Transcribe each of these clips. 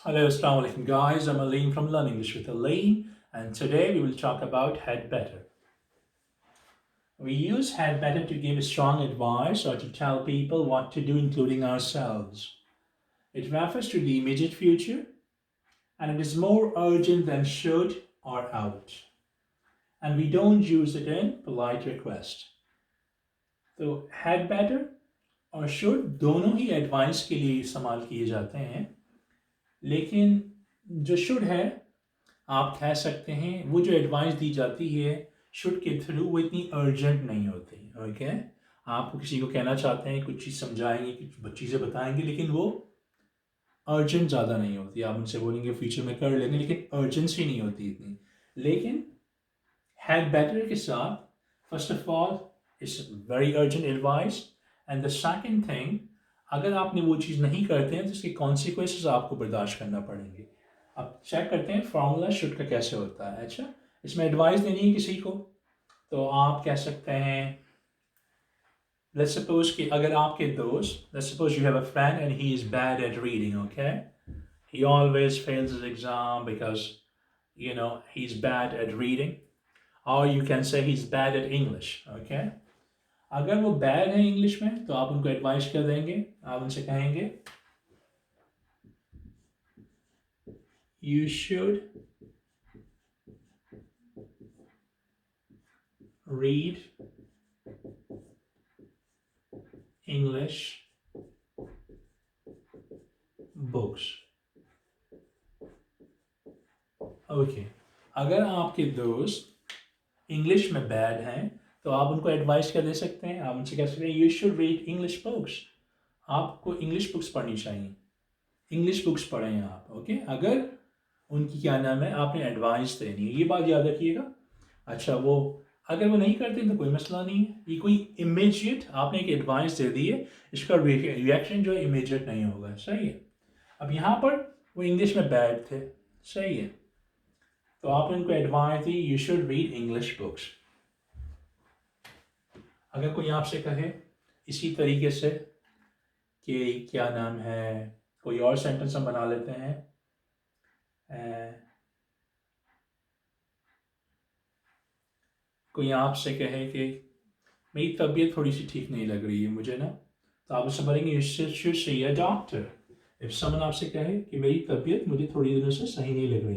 Hello, Assalamu alaikum guys. I'm Aline from Learn English with Aline, and today we will talk about had better. We use had better to give strong advice or to tell people what to do, including ourselves. It refers to the immediate future and it is more urgent than should or ought. And we don't use it in polite request. तो had better और should दोनों ही advice के लिए इस्तेमाल किए जाते हैं, लेकिन जो should है आप कह सकते हैं वो जो एडवाइस दी जाती है शुड के थ्रू वो इतनी अर्जेंट नहीं होती। ओके, आपको किसी को कहना चाहते हैं, कुछ चीज़ समझाएंगे, कुछ चीज़ें बताएंगे, लेकिन वो अर्जेंट ज़्यादा नहीं होती। आप उनसे बोलेंगे फ्यूचर में कर लेंगे, लेकिन अर्जेंसी नहीं होती इतनी। लेकिन हैड बेटर के साथ first of all it's very urgent advice, and the second thing, अगर आपने वो चीज़ नहीं करते हैं तो उसके कॉन्सिक्वेंसेस आपको बर्दाश्त करना पड़ेंगे। अब चेक करते हैं फॉर्मूला शुड का कैसे होता है। अच्छा, इसमें एडवाइस देनी है किसी को तो आप कह सकते हैं, लेट्स सपोज कि अगर आपके दोस्त, let's suppose you have a friend and he is bad at reading, okay, he always fails his exam because he's bad at reading, or you can say he's bad at English, okay। अगर वो bad है English में तो आप उनको advice कर देंगे, आप उनसे कहेंगे you should read English books, okay. अगर आपके दोस्त इंग्लिश में बैड हैं तो आप उनको एडवाइस क्या दे सकते हैं, आप उनसे कह सकते हैं you should read English books, आपको इंग्लिश बुक्स पढ़नी चाहिए, इंग्लिश बुक्स पढ़ें आप, ओके। अगर उनकी क्या नाम है आपने एडवाइस देनी है, ये बात याद रखिएगा। अच्छा, वो अगर वो नहीं करते तो कोई मसला नहीं है, ये कोई इमीडिएट आपने एक एडवाइस दे दी है, इसका रिएक्शन जो है इमीडिएट नहीं होगा, सही है। अब यहाँ पर वो इंग्लिश में बैड थे, सही है, तो आपने उनको advice the you should read English books. अगर कोई आपसे कहे इसी तरीके से कि क्या नाम है, कोई और सेंटेंस हम बना लेते हैं, कोई आपसे कहे कि मेरी तबीयत थोड़ी सी ठीक नहीं लग रही है मुझे ना, तो आप उससे बोलेंगे you should see a doctor. If someone आपसे कहे कि मेरी तबीयत मुझे थोड़ी दिनों से सही नहीं लग रही,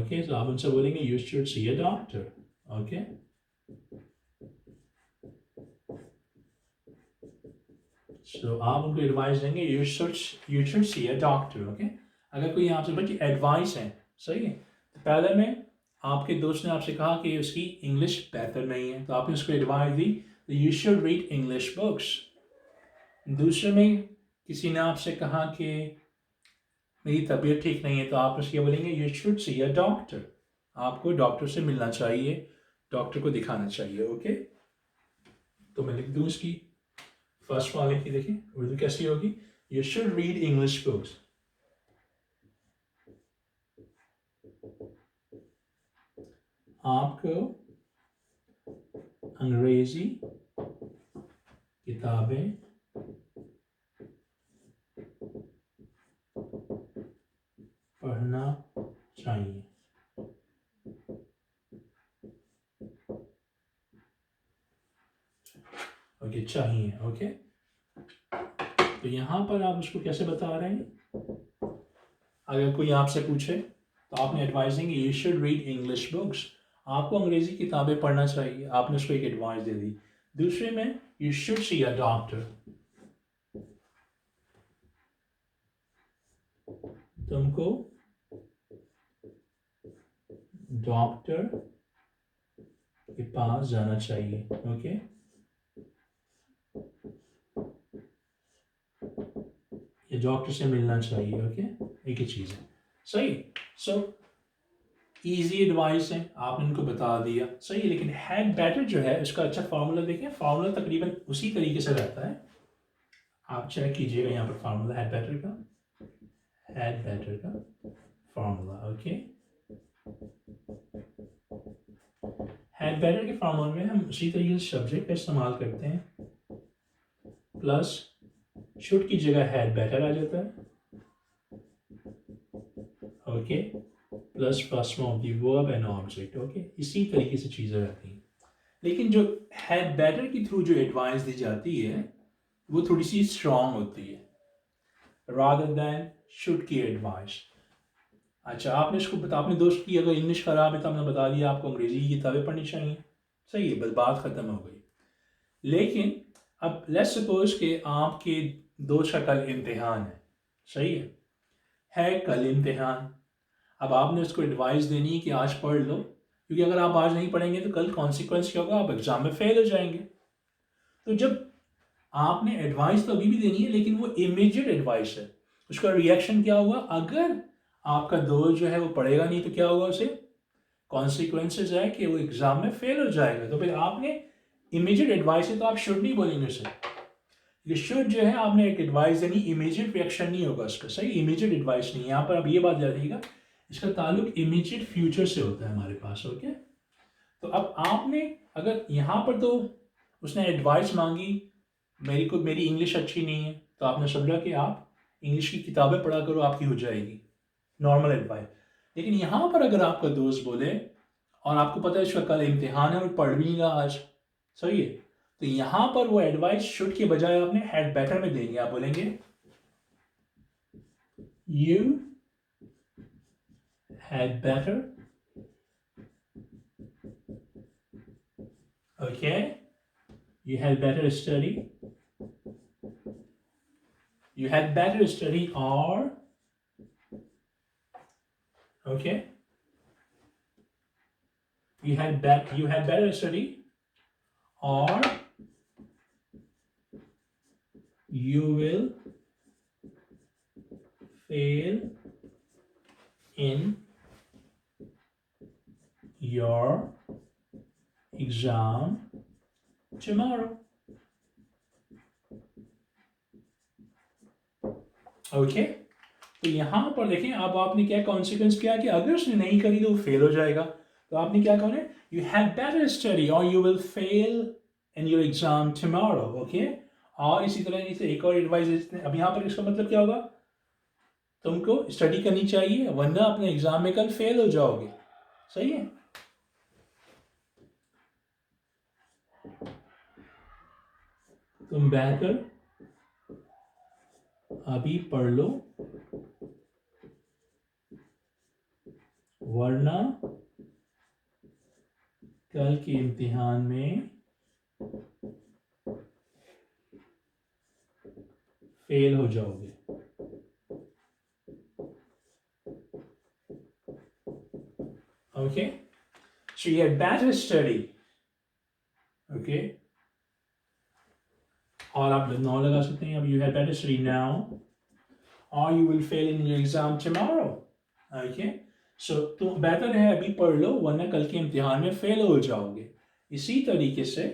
ओके, तो आप उनसे बोलेंगे you should see a doctor, okay. So आप उनको एडवाइस देंगे you should see a doctor, okay. अगर कोई आपसे बच्चे एडवाइस है, सही है, तो पहले में आपके दोस्त ने आपसे कहा कि उसकी इंग्लिश बेहतर नहीं है तो आपने उसको advice the you should read English books. दूसरे में किसी ने आपसे कहा कि मेरी तबीयत ठीक नहीं है तो आप उसके बोलेंगे you should see a doctor, आपको डॉक्टर से मिलना चाहिए, डॉक्टर को दिखाना चाहिए, ओके। तो मैं लिख दूँ इसकी फर्स्ट वाले की, देखिए उर्दू कैसी होगी, you should read English books. आपको अंग्रेजी किताबें पढ़ना चाहिए, ओके, चाहिए, ओके। तो यहाँ पर आप उसको कैसे बता रहे हैं, अगर कोई आपसे पूछे तो आपने एडवाइस देंगे you should read English books, आपको अंग्रेजी किताबें पढ़ना चाहिए, आपने उसको एक एडवाइस दे दी। दूसरे में you should see a doctor, तुमको डॉक्टर के पास जाना चाहिए, ओके। ये डॉक्टर से मिलना चाहिए, ओके, एक ही चीज़ है, सही। सो ईजी एडवाइस है, आपने उनको बता दिया, सही है। लेकिन हैड बेटर जो है उसका अच्छा फार्मूला देखें, फार्मूला तकरीबन उसी तरीके से रहता है, आप चेक कीजिएगा यहाँ पर फार्मूला हैड बेटर का, हैड बेटर का फार्मूला, ओके। हैड बेटर के फार्मूला में हम उसी तरीके से सब्जेक्ट का इस्तेमाल करते हैं, प्लस शुड की जगह हैड बेटर आ जाता है, okay, plus first form of the verb and object. Okay, इसी तरीके से चीज़ें रहती हैं। लेकिन जो हैड बेटर के थ्रू जो एडवाइस दी जाती है वो थोड़ी सी स्ट्रांग होती है रादर देन शुड की एडवाइस। अच्छा, आपने इसको बता, अपने दोस्त की अगर इंग्लिश खराब है तो हमने बता दिया आपको अंग्रेजी की किताबें पढ़नी चाहिए, सही है, बस बात ख़त्म हो गई। लेकिन अब लेट्स सपोज कि आपके दोस्त का कल इम्तिहान है, सही है कल इम्तिहान। अब आपने उसको एडवाइस देनी है कि आज पढ़ लो, क्योंकि अगर आप आज नहीं पढ़ेंगे तो कल कॉन्सिक्वेंस क्या होगा, आप एग्जाम में फेल हो जाएंगे। तो जब आपने एडवाइस तो अभी भी देनी है, लेकिन वो इमीडिएट एडवाइस है, उसका रिएक्शन क्या होगा, अगर आपका दोस्त जो है वो पढ़ेगा नहीं तो क्या होगा, उसे कॉन्सिक्वेंसेज है कि वो एग्जाम में फेल हो जाएगा। तो फिर आपने इमीडिएट एडवाइस है तो आप शुड नहीं बोलेंगे उसे, ये शुड जो है आपने एक एडवाइस देनी, इमीडिएट रिएक्शन नहीं होगा उसका, सही, इमीडिएट एडवाइस नहीं। यहाँ पर अब ये बात याद रखिएगा, इसका ताल्लुक इमीडिएट फ्यूचर से होता है हमारे पास। ओके, तो अब आपने अगर यहाँ पर तो उसने एडवाइस मांगी, मेरी इंग्लिश अच्छी नहीं है, तो आपने समझा कि आप इंग्लिश की किताबें पढ़ा करो, आपकी हो जाएगी, नॉर्मल एडवाइस। लेकिन यहाँ पर अगर आपका दोस्त बोले और आपको पता है इसका कल इम्तिहान है और पढ़ भी नहीं रहा आज, सही है, तो यहाँ पर वो एडवाइस शुड के बजाय आपने हैड बेटर में देंगे। आप बोलेंगे you had better, okay, you had better study, you had better study, or okay, you had better study, or you will fail in your exam tomorrow. Okay, तो यहाँ पर देखें, अब आपने क्या कॉन्सिक्वेंस किया कि अगर उसने नहीं करी तो वो फेल हो जाएगा। तो आपने क्या कहना है, यू हैड बेटर स्टडी और you will fail in your exam tomorrow. Okay, और इसी तरह से एक और एडवाइस, अब यहाँ पर इसका मतलब क्या होगा, तुमको स्टडी करनी चाहिए वरना अपने एग्जाम में कल फेल हो जाओगे, सही है। तुम बेहतर अभी पढ़ लो वरना कल के इम्तिहान में फेल हो जाओगे। Okay, so you had better study, okay, और आप नाउ लगा सकते हैं, अब you had better study now और you will fail in your exam tomorrow. Okay, so तो बेहतर है अभी पढ़ लो वरना कल के इम्तिहान में फेल हो जाओगे। इसी तरीके से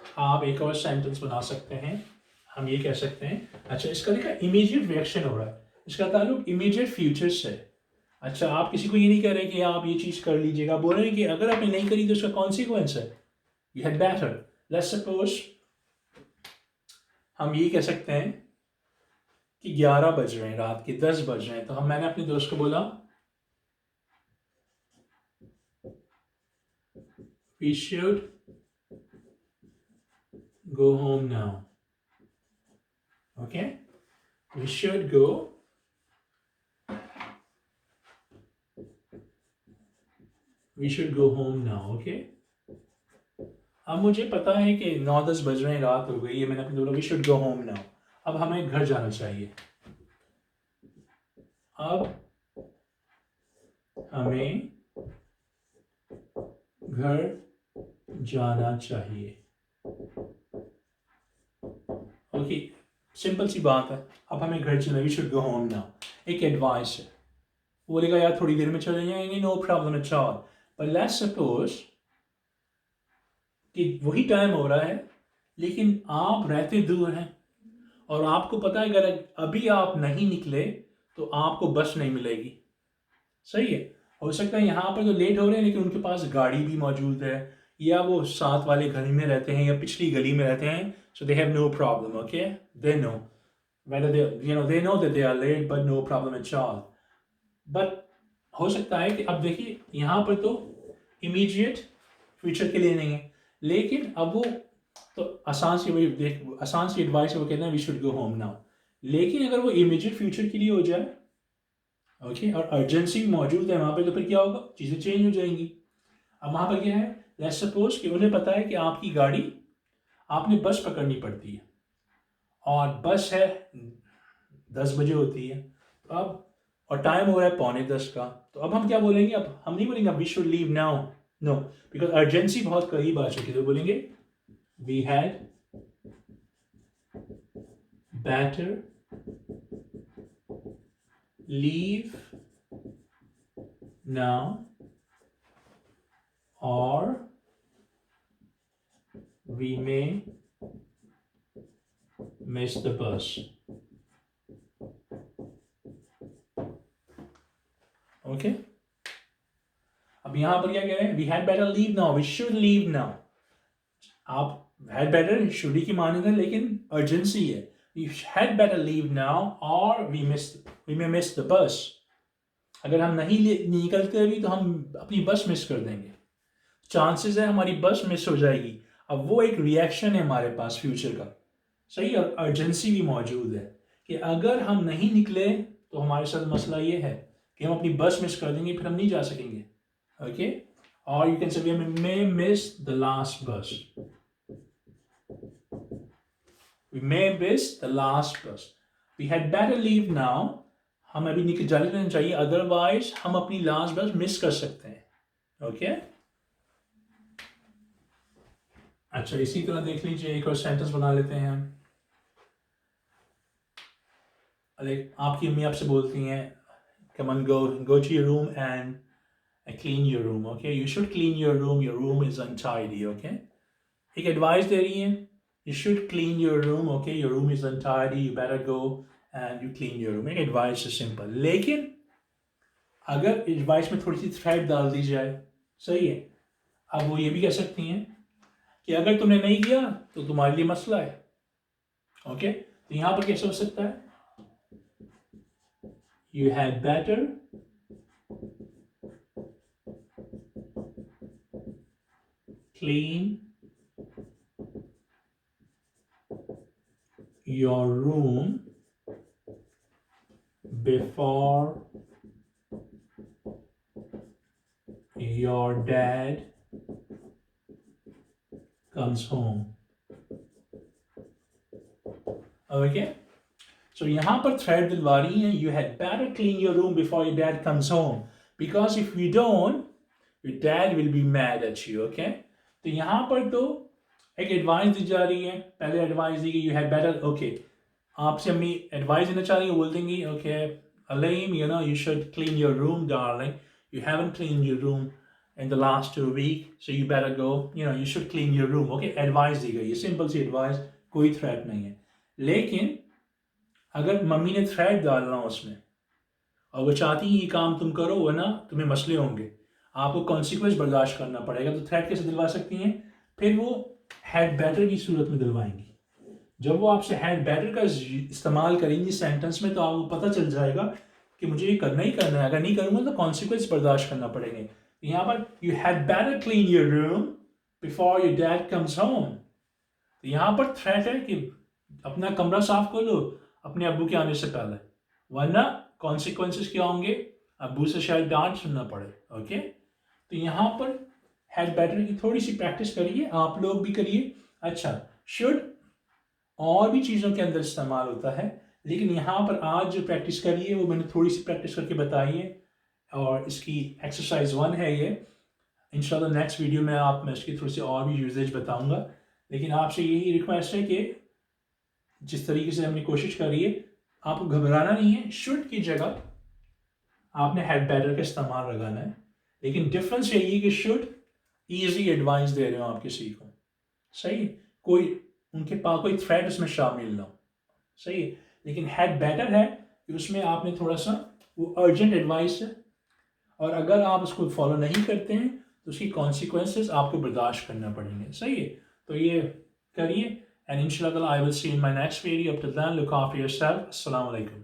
आप एक और सेंटेंस बना सकते हैं, हम ये कह सकते हैं, अच्छा इसका लिखा इमीडिएट रिएक्शन हो रहा है, इसका ताल्लुक इमीडिएट फ्यूचर से। अच्छा, आप किसी को ये नहीं कह रहे कि आप ये चीज़ कर लीजिएगा, बोल रहे हैं कि अगर आपने नहीं करी तो उसका कॉन्सिक्वेंस है, you had better. Let's suppose हम ये कह सकते हैं कि 11 बज रहे हैं, रात के 10 बज रहे हैं, तो मैंने अपने दोस्त को बोला we should go home now. Okay, we should go home now. Okay, अब मुझे पता है कि 9-10 बज रहे हैं, रात हो गई है, मैंने अपने बोला we should go home now, अब हमें घर जाना चाहिए, अब हमें घर जाना चाहिए। ओके, सिंपल सी बात है, अब हमें घर चलना, we should go home now, एक एडवाइस है। वो बोलेगा यार थोड़ी देर में चले जाएंगे, नो प्रॉब्लम एट ऑल, पर लेट्स सपोज कि वही टाइम हो रहा है लेकिन आप रहते दूर हैं और आपको पता है अगर अभी आप नहीं निकले तो आपको बस नहीं मिलेगी, सही है। हो सकता है यहाँ पर जो लेट हो रहे हैं लेकिन उनके पास गाड़ी भी मौजूद है, या वो साथ वाले गली में रहते हैं या पिछली गली में रहते हैं, so they have no problem, okay, they know whether they know that they are late but no problem at all, but हो सकता है कि अब देखिए यहाँ पर तो इमीडिएट फ्यूचर के लिए नहीं है, लेकिन अब वो तो आसान सी वही देख आसान सी एडवाइस है, वो कहते हैं we should go home now. लेकिन अगर वो इमीडिएट फ्यूचर के लिए हो जाए, ओके, और अर्जेंसी मौजूद है वहाँ पे, तो फिर क्या होगा, चीज़ें चेंज हो जाएंगी। अब वहाँ पर क्या है, लेट्स सपोज कि उन्हें पता है कि आपकी गाड़ी, आपने बस पकड़नी पड़ती है और बस है 10 बजे होती है, तो अब और टाइम हो रहा है 9:45 का, तो अब हम क्या बोलेंगे, अब हम नहीं बोलेंगे we should leave now, no, because urgency बहुत करीब आ चुकी है, तो बोलेंगे we had better leave now और we may miss the bus. Okay? अब यहां पर क्या कह रहे हैं, we had better leave now, we should leave now. आप had better should ही की माने थे, लेकिन urgency है, we had better leave now or we may miss the bus. अगर हम नहीं निकलते अभी तो हम अपनी बस मिस कर देंगे, चांसेस है हमारी बस मिस हो जाएगी। अब वो एक रिएक्शन है हमारे पास फ्यूचर का, सही, और अर्जेंसी भी मौजूद है कि अगर हम नहीं निकले तो हमारे साथ मसला ये है कि हम अपनी बस मिस कर देंगे, फिर हम नहीं जा सकेंगे। ओके, और you can say we may miss the last bus, we may miss the last bus, we had better leave now, हम अभी निकल जाना चाहिए, अदरवाइज हम अपनी लास्ट बस मिस कर सकते हैं। ओके, अच्छा, इसी तरह देख लीजिए, एक और सेंटेंस बना लेते हैं हम। आपकी अम्मी आपसे बोलती हैं come on, go to your room and clean your room, okay, you should clean your room is untidy, okay, एक एडवाइस दे रही हैं, you should clean your room, okay, your room is untidy, you better go and you clean your room, एक advice है simple. लेकिन अगर advice में थोड़ी सी thread डाल दी जाए, सही है, अब वो ये भी कह सकती हैं कि अगर तुमने नहीं किया तो तुम्हारे लिए मसला है। ओके, तो यहां पर कैसे हो सकता है, you had better clean your room before your dad comes home. Okay, so यहाँ पर थ्रेड दिलवा रही है, you had better clean your room before your dad comes home, because if you don't, your dad will be mad at you. Okay, तो यहाँ पर तो एक एडवाइस दी जा रही है, पहले एडवाइस दी गई you had better, okay, आपसे अम्मी एडवाइस देना चाह रही है, बोल देंगी okay Aleem, you know, you should clean your room darling, you haven't cleaned your room in the last 2 weeks, so you better go, you know, you should clean your room. Okay, advice दी गई है, simple सी advice, कोई threat नहीं है। लेकिन अगर mummy ने थ्रेट डालना उसमें और वो चाहती है ये काम तुम करो वरना तुम्हें मसले होंगे, आपको कॉन्सिक्वेंस बर्दाश्त करना पड़ेगा, तो थ्रेट कैसे दिलवा सकती हैं, फिर वो हैड बेटर की सूरत में दिलवाएंगी। जब वो आपसे हैड बेटर का इस्तेमाल करेंगी सेंटेंस में, तो आपको पता चल जाएगा कि मुझे ये करना ही करना है, अगर नहीं करूँगा तो कॉन्सिक्वेंस बर्दाश्त करना पड़ेंगे। यहाँ पर you had better clean your room before your dad comes home, तो यहाँ पर थ्रेट है कि अपना कमरा साफ कर लो अपने अब्बू के आने से पहले, वरना कॉन्सिक्वेंसेस क्या होंगे, अब्बू से शायद डांट सुनना पड़े। ओके, तो यहाँ पर हैड बेटर की थोड़ी सी प्रैक्टिस करिए, आप लोग भी करिए। अच्छा, शुड और भी चीज़ों के अंदर इस्तेमाल होता है, लेकिन यहाँ पर आज जो प्रैक्टिस करी है वो मैंने थोड़ी सी प्रैक्टिस करके बताई है, और इसकी एक्सरसाइज 1 है ये। इंशाल्लाह नेक्स्ट वीडियो में मैं इसकी थोड़ी सी और भी यूजेज बताऊंगा, लेकिन आपसे यही रिक्वेस्ट है कि जिस तरीके से हमने कोशिश करी है, आपको घबराना नहीं है, शुड की जगह आपने हैड बेटर का इस्तेमाल लगाना है, लेकिन डिफरेंस यही है कि शुड ईजी एडवाइस दे रहे हो आप किसी को, सही, कोई उनके पास कोई थ्रेट उसमें शामिल ना हो, सही है, लेकिन हैड बेटर है कि उसमें आपने थोड़ा सा वो अर्जेंट एडवाइस है, और अगर आप उसको फॉलो नहीं करते हैं तो उसकी कॉन्सिक्वेंसेस आपको बर्दाश्त करना पड़ेंगे, सही है, तो ये करिए, एंड इंशाल्लाह I will see in my next video. Up to then look after yourself, अस्सलाम वालेकुम।